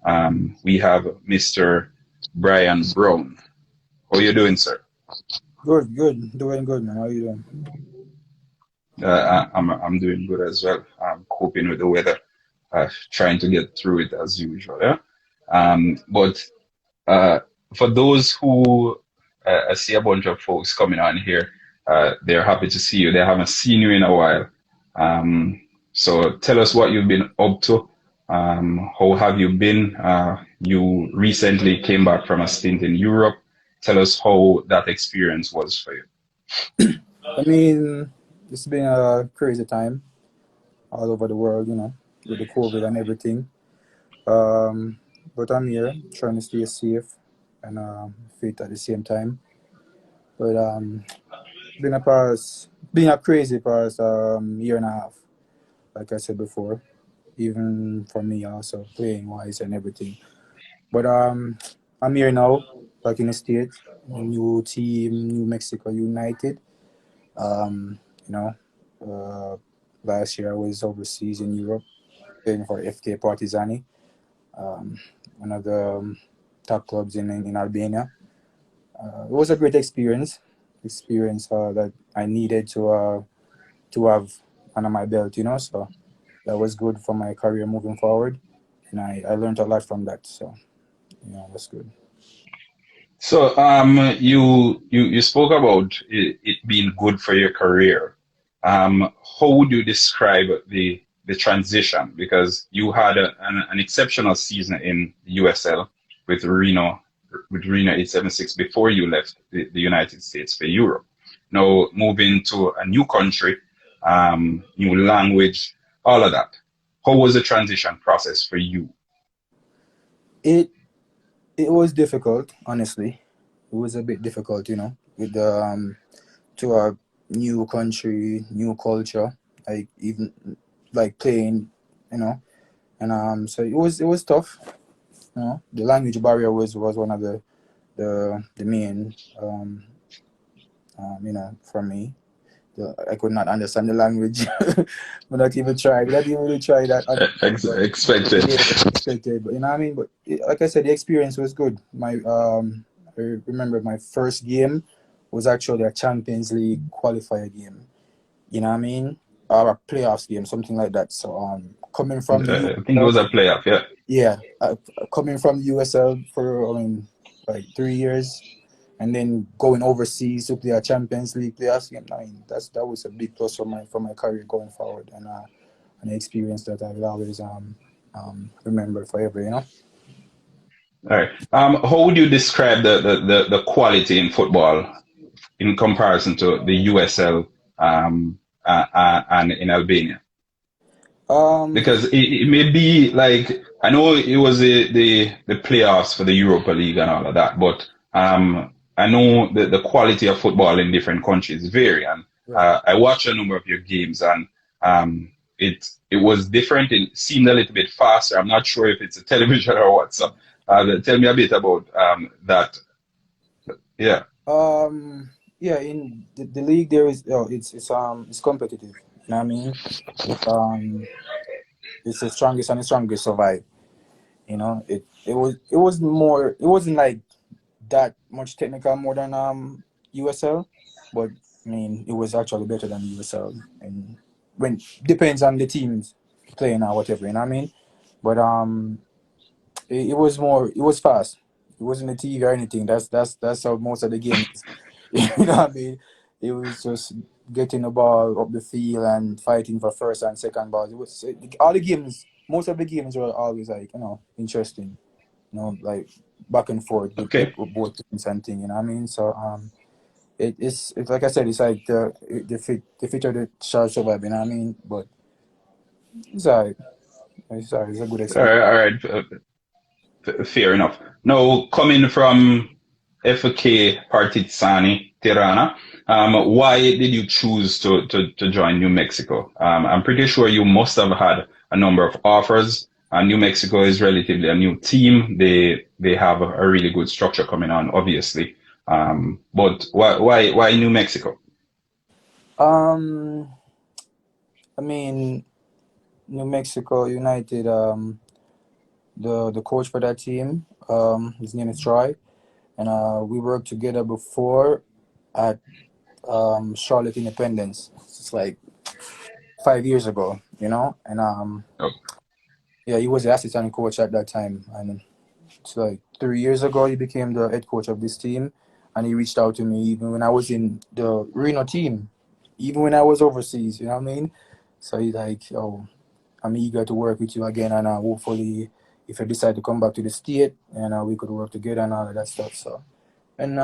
We have Mr. Brian Brown. How are you doing, sir? Good, good. Doing good, man. How you doing? I'm doing good as well. I'm coping with the weather, trying to get through it as usual. Yeah. But uh, for those who I see a bunch of folks coming on here, they're happy to see you. They haven't seen you in a while. Um, so tell us what you've been up to. How have you been? You recently came back from a stint in Europe. Tell us how that experience was for you. I mean, it's been a crazy time all over the world, with the COVID and everything. But I'm here trying to stay safe and fit at the same time. But been a crazy past year and a half, like I said before, even for me also playing wise and everything. But I'm here now, back in the States, new team, New Mexico United. Um, you know, uh, Last year I was overseas in Europe playing for FK Partizani, um, one of the top clubs in Albania. It was a great experience that I needed to have under my belt, So that was good for my career moving forward, and I learned a lot from that. So that's good. So, you spoke about it being good for your career. How would you describe the transition? Because you had an exceptional season in USL with Reno 876 before you left the United States for Europe. Now moving to a new country, new language, all of that. How was the transition process for you? It it was difficult, honestly. It was a bit difficult, with to a new country, new culture, like even like playing, you know, and so it was tough. The language barrier was one of the main for me. I could not understand the language, but not even try. We not even really try that. But Expected. yeah, expected. But you know what I mean. But like I said, the experience was good. I remember my first game was actually a Champions League qualifier game. You know what I mean, or a playoffs game, something like that. So coming from the I think it USL, was a playoff, yeah. yeah, coming from the USL for like 3 years, and then going overseas to play a Champions League playoffs game. I mean, that was a big plus for my career going forward, and an experience that I will always remember forever. All right. How would you describe the quality in football in comparison to the USL and in Albania? Um, Because it may be like I know it was the playoffs for the Europa League and all of that, but I know the quality of football in different countries vary, and right. I watched a number of your games, and it was different. It seemed a little bit faster. I'm not sure if it's a television or what. So tell me a bit about that. Yeah. yeah, in the league there is it's competitive. You know what I mean? It's the strongest and the strongest survive. It wasn't like that much technical more than USL, but I mean it was actually better than USL, and when depends on the teams playing or whatever, you know what I mean. But it was fast. It wasn't a TV or anything. That's how most of the games. You know what I mean? It was just getting the ball up the field and fighting for first and second balls. It was all the games. Most of the games were always like interesting. Like back and forth Okay. with both teams and thing. You know what I mean? So it's like I said, it's like the fitter the shall survive. You know what I mean? But it's alright. It's alright. It's a good All experience. right. All right. Fair enough. Now, coming from FK Partizani Tirana, why did you choose to join New Mexico? I'm pretty sure you must have had a number of offers. New Mexico is relatively a new team. They have a really good structure coming on, obviously. But why New Mexico? Um, I mean, New Mexico United. the coach for that team. His name is Troy, and we worked together before at Charlotte Independence. It's like 5 years ago, and Oh, yeah, he was the assistant coach at that time, and it's like 3 years ago he became the head coach of this team, and he reached out to me even when I was in the Reno team, even when I was overseas. You know what I mean? So he's like, "Oh, I'm eager to work with you again, and hopefully, if you decide to come back to the state, and we could work together and all of that stuff." So, and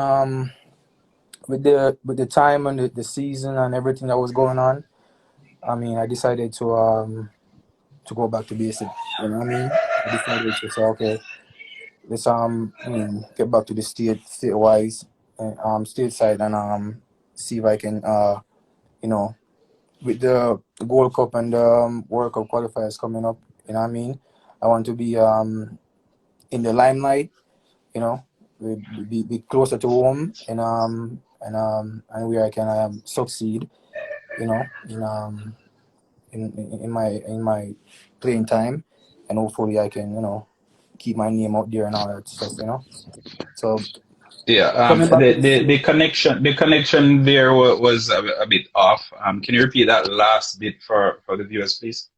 with the time and the season and everything that was going on, I mean, I decided to go back to basic. You know what I mean? I decided to say, okay, let's I mean, get back to the state wise, stateside, and see if I can you know, with the Gold Cup and the World Cup qualifiers coming up. You know what I mean? I want to be in the limelight. You know, be closer to home, and where I can succeed. You know, in my playing time, and hopefully I can keep my name out there and all that stuff. So yeah. coming back to the The connection there was a bit off. Can you repeat that last bit for the viewers, please?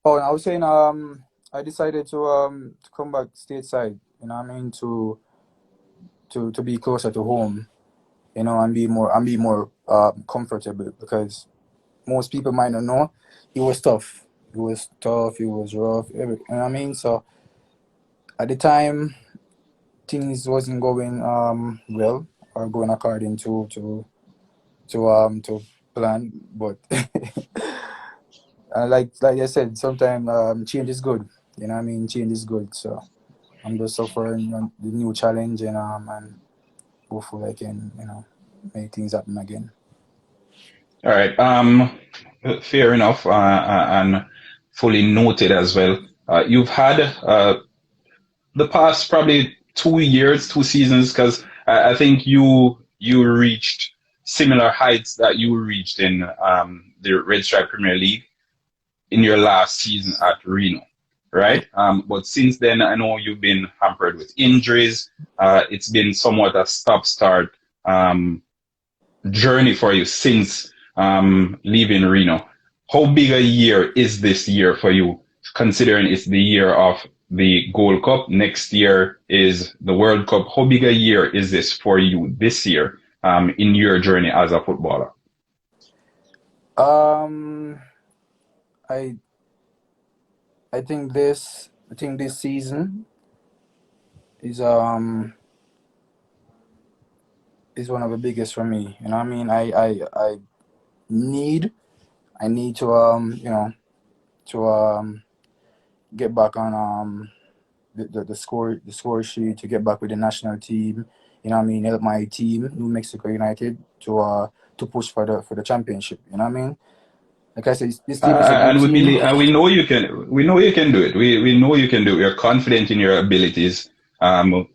oh, I was saying I decided to come back stateside. You know what I mean, to be closer to home. And be more comfortable, because most people might not know it was tough. It was tough. It was rough. You know what I mean? So at the time, things wasn't going well, or going according to plan. But like I said, sometimes change is good. You know what I mean? Change is good. So I'm just suffering the new challenge, and hopefully I can make things happen again. All right. Fair enough, and fully noted as well. You've had the past probably 2 years, 2 seasons, because I think you reached similar heights that you reached in the Red Stripe Premier League in your last season at Reno, right? But since then, I know you've been hampered with injuries. It's been somewhat a stop-start journey for you since leaving Reno. How big a year is this year for you, considering it's the year of the Gold Cup? Next year is the World Cup. How big a year is this for you this year in your journey as a footballer? Um, I I think this season is is one of the biggest for me. You know what I mean? I need I need to get back on the score sheet, to get back with the national team. You know what I mean? Help my team, New Mexico United, to push for the championship. You know what I mean? Like I said, this team is a good And we team. believe, and we know you can. We know you can do it. We know you can do it. We're confident in your abilities.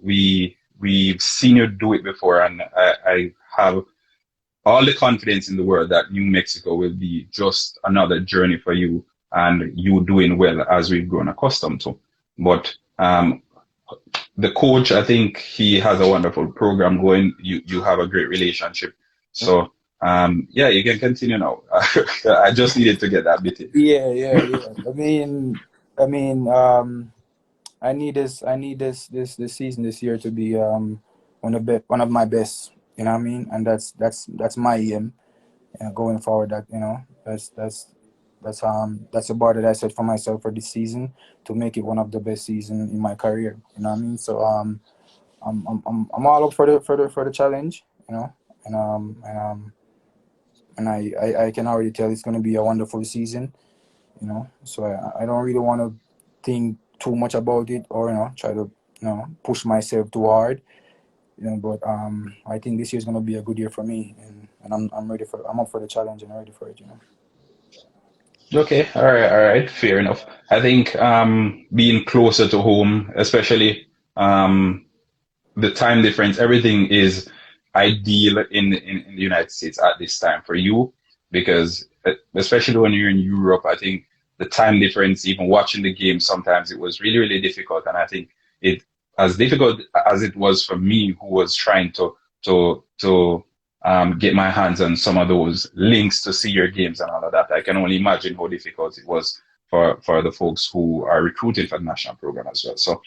We've seen you do it before, and I have all the confidence in the world that New Mexico will be just another journey for you, and you doing well as we've grown accustomed to. But the coach, I think he has a wonderful program going. You have a great relationship, so yeah, you can continue now. I just needed to get that bit in. Yeah. I mean, I need this season this year to be one of my best. You know what I mean? And that's my aim, going forward. That that's a bar that I set for myself for this season, to make it one of the best season in my career. You know what I mean? So I'm all up for the challenge. And I can already tell it's going to be a wonderful season. So I don't really want to think too much about it, or try to push myself too hard. But I think this year's gonna be a good year for me, and I'm up for the challenge and ready for it. Okay, all right, fair enough. I think being closer to home, especially the time difference, everything is ideal in the United States at this time for you because especially when you're in Europe, I think the time difference, even watching the game, sometimes it was really, really difficult. And I think it, as difficult as it was for me, who was trying to get my hands on some of those links to see your games and all of that, I can only imagine how difficult it was for the folks who are recruiting for the national program as well. So,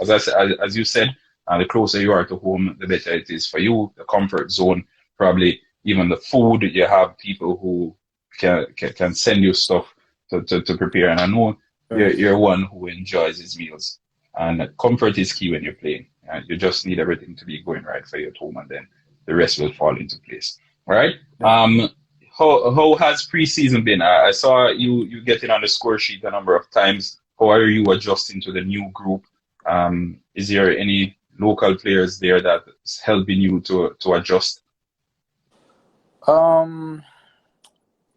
as I said, as you said, the closer you are to home, the better it is for you. The comfort zone, probably even the food. You have people who can send you stuff to prepare. And I know you're one who enjoys his meals. And comfort is key when you're playing. You just need everything to be going right for you at home, and then the rest will fall into place. All right. How has preseason been? I saw you getting on the score sheet a number of times. How are you adjusting to the new group? Is there any local players there that's helping you to adjust?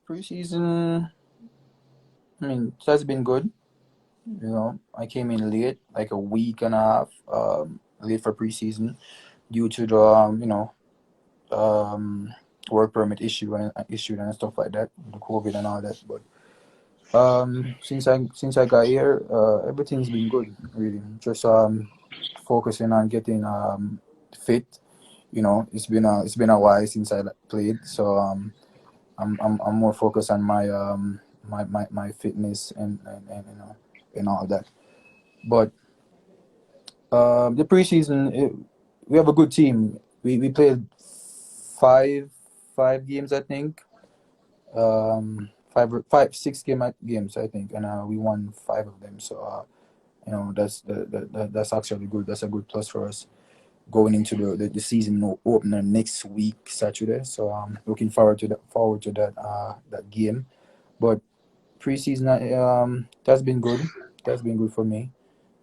Preseason, I mean, it has been good. You know, I came in late, like a week and a half, late for preseason due to the work permit issue and stuff like that, the COVID and all that. But since I got here, everything's been good, really. Just focusing on getting fit. You know, it's been a while since I played, so I'm more focused on my fitness and you know and all that. But the preseason, we have a good team. We played five games, I think. Five, 6 games, I think, and we won 5 of them. So you know that's actually good. That's a good plus for us going into the season opener next week, Saturday. So looking forward to that game. But preseason, that's been good. That's been good for me.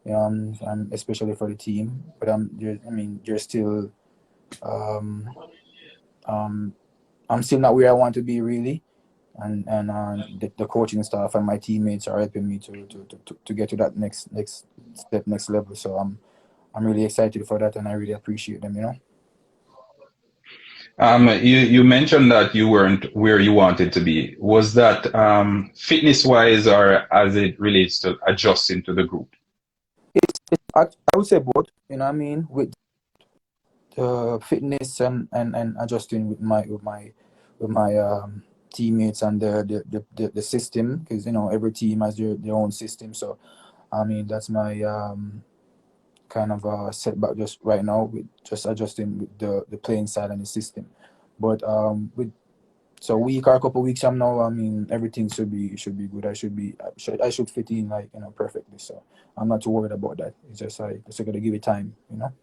And especially for the team. But there's still I'm still not where I want to be, really. And the coaching staff and my teammates are helping me to get to that next step, next level. So I'm really excited for that, and I really appreciate them. You know. You mentioned that you weren't where you wanted to be. Was that fitness wise, or as it relates to adjusting to the group? I would say both. You know what I mean? With the fitness and adjusting with my teammates and the system, because you know every team has their own system. So I mean that's my kind of setback just right now, with just adjusting with the playing style and the system. But with so a week or a couple of weeks from now, I mean everything should be good. I should fit in, like, you know, perfectly. So I'm not too worried about that. It's just like just gotta give it time, you know.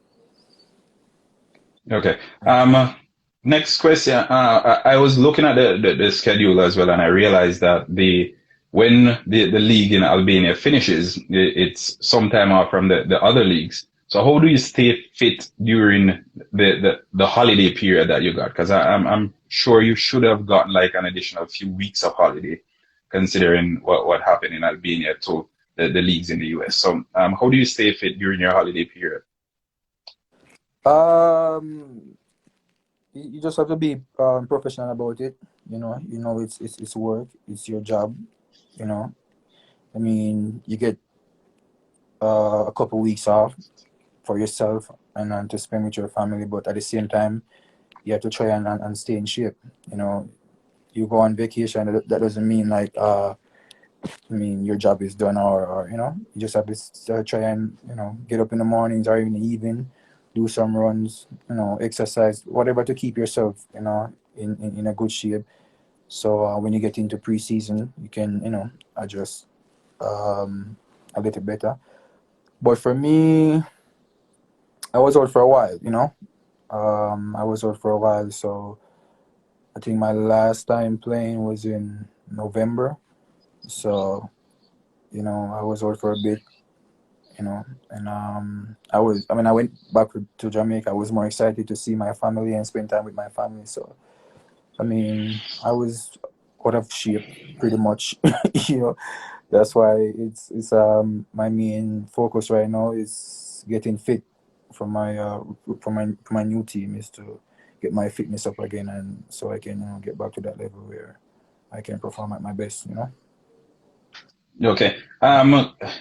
Okay. Next question. I was looking at the schedule as well, and I realized that when the league in Albania finishes, it's sometime off from the other leagues. So how do you stay fit during the holiday period that you got? Because I'm sure you should have gotten like an additional few weeks of holiday, considering what happened in Albania to the leagues in the US. So how do you stay fit during your holiday period? Um, you just have to be professional about it. It's work. It's your job. You know, I mean, you get a couple weeks off for yourself and to spend with your family, but at the same time, you have to try and stay in shape. You know, you go on vacation. That doesn't mean like I mean your job is done, or you know, you just have to try and, you know, get up in the mornings or even the evening, do some runs, you know, exercise, whatever to keep yourself, you know, in a good shape. So when you get into preseason, you can, you know, adjust a little better. But for me, I was out for a while, you know. I was out for a while, so I think my last time playing was in November. So, you know, I was out for a bit, you know, and I went back to Jamaica. I was more excited to see my family and spend time with my family. So, I mean, I was out of shape pretty much, you know. That's why it's my main focus right now is getting fit for my new team, is to get my fitness up again, and so I can, you know, get back to that level where I can perform at my best, you know. Okay.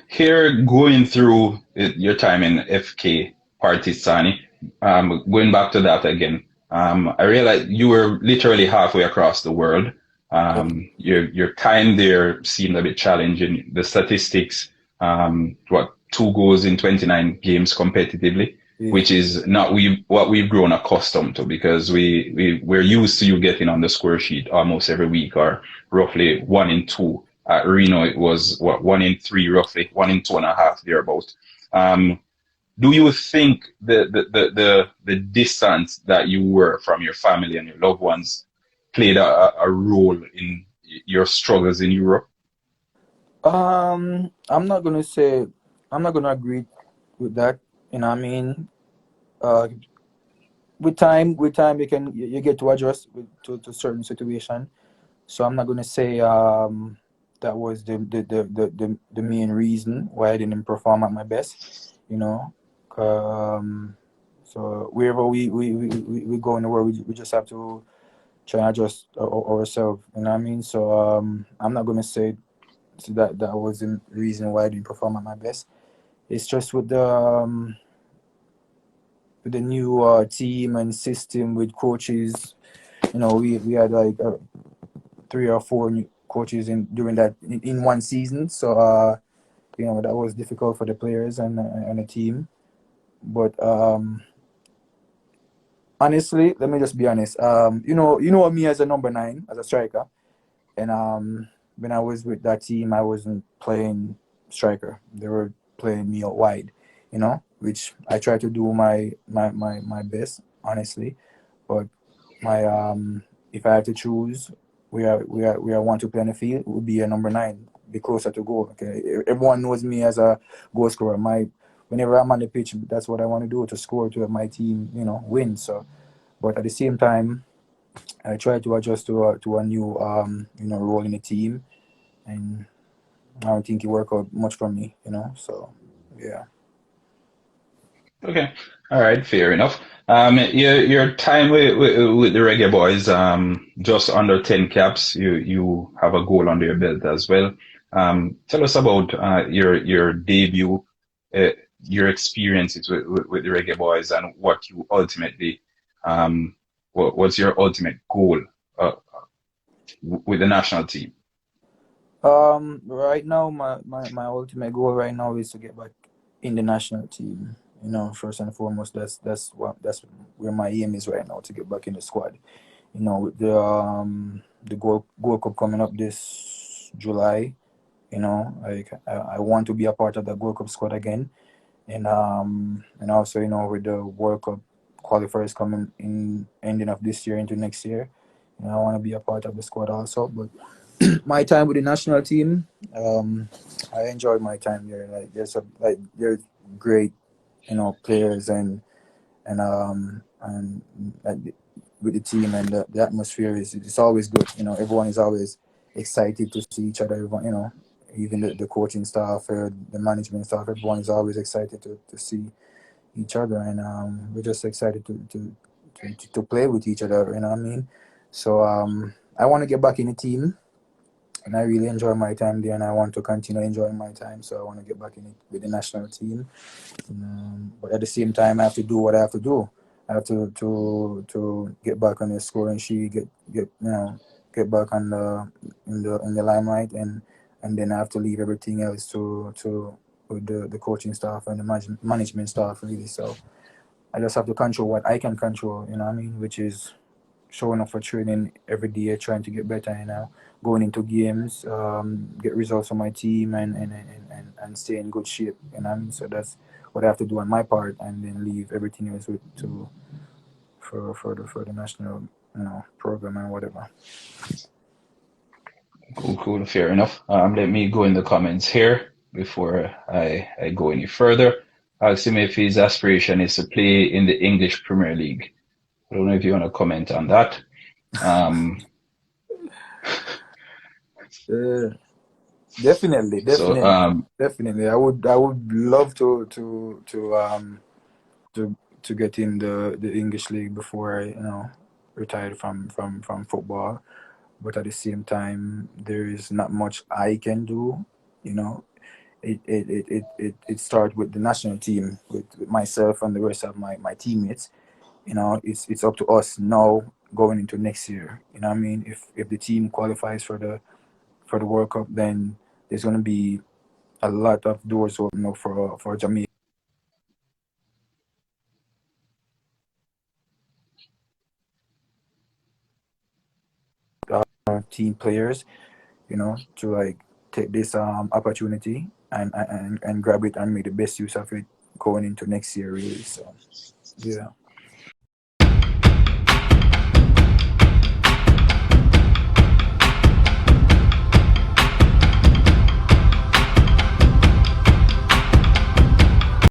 Here going through your time in FK Partizani, going back to that again, I realized you were literally halfway across the world. Yeah. Your time there seemed a bit challenging. The statistics, what, 2 goals in 29 games competitively, Yeah. which is not what we've grown accustomed to because we're used to you getting on the score sheet almost every week or roughly 1 in 2. At Reno, it was what 1 in 3, roughly 1 in 2.5, thereabout. Um, do you think the distance that you were from your family and your loved ones played a role in your struggles in Europe? I'm not gonna say I'm not gonna agree with that. You know what I mean? Uh, with time, you get to adjust to certain situation. So I'm not gonna say that was the main reason why I didn't perform at my best. You know, so wherever we go in the world, we just have to try and adjust ourselves. You know what I mean? So I'm not gonna say that was the reason why I didn't perform at my best. It's just with the new team and system with coaches. You know, we had like 3 or 4 new coaches during that in one season. So you know that was difficult for the players and the team. But honestly, let me just be honest. You know me as a number 9, as a striker, and when I was with that team, I wasn't playing striker. They were playing me out wide. You know, which I try to do my best, honestly. But my if I had to choose, we are want to play on the field, it would be a number 9, be closer to goal. Okay, everyone knows me as a goal scorer. Whenever I'm on the pitch, that's what I want to do, to score, to have my team, win. So, but at the same time, I try to adjust to a new role in the team, and I don't think it worked out much for me. So yeah. Okay. All right. Fair enough. Your time with the Reggae Boys, just under 10 caps. You have a goal under your belt as well. Tell us about your debut, uh, your experiences with the Reggae Boys, and what you ultimately, what's your ultimate goal with the national team? Right now, my ultimate goal right now is to get back in the national team. First and foremost, that's where my aim is right now, to get back in the squad. With the Gold Cup coming up this July, like I want to be a part of the Gold Cup squad again, and also with the World Cup qualifiers coming in ending of this year into next year, I want to be a part of the squad also. But my time with the national team, I enjoyed my time there. Like there's great, players and with the team, and the atmosphere is it's always good. Everyone is always excited to see each other. Everyone, even the coaching staff, the management staff, everyone is always excited to see each other, and we're just excited to play with each other. You know what I mean? So I want to get back in the team, and I really enjoy my time there, and I want to continue enjoying my time. So I want to get back in it with the national team. But at the same time, I have to do what I have to do. I have to get back on the scoring sheet, get back on the limelight, and then I have to leave everything else to with the coaching staff and the management staff, really. So I just have to control what I can control. You know what I mean? Which is showing up for training every day, trying to get better, going into games, get results for my team, and stay in good shape. You know what I mean? So that's what I have to do on my part, and then leave everything else for the national, program and whatever. Cool, cool, fair enough. Let me go in the comments here before I go any further. Ask him if his aspiration is to play in the English Premier League. I don't know if you want to comment on that. Um, Yeah, definitely, so, definitely, definitely. I would love to to get in the English league before I retired from football. But at the same time, there is not much I can do You know, it started with the national team, with myself and the rest of my teammates. You know, it's up to us now going into next year. You know what I mean? If the team qualifies for the World Cup, then there's going to be a lot of doors open up for Jamaica team players. You know, to like take this opportunity and grab it and make the best use of it going into next year. Really, so yeah.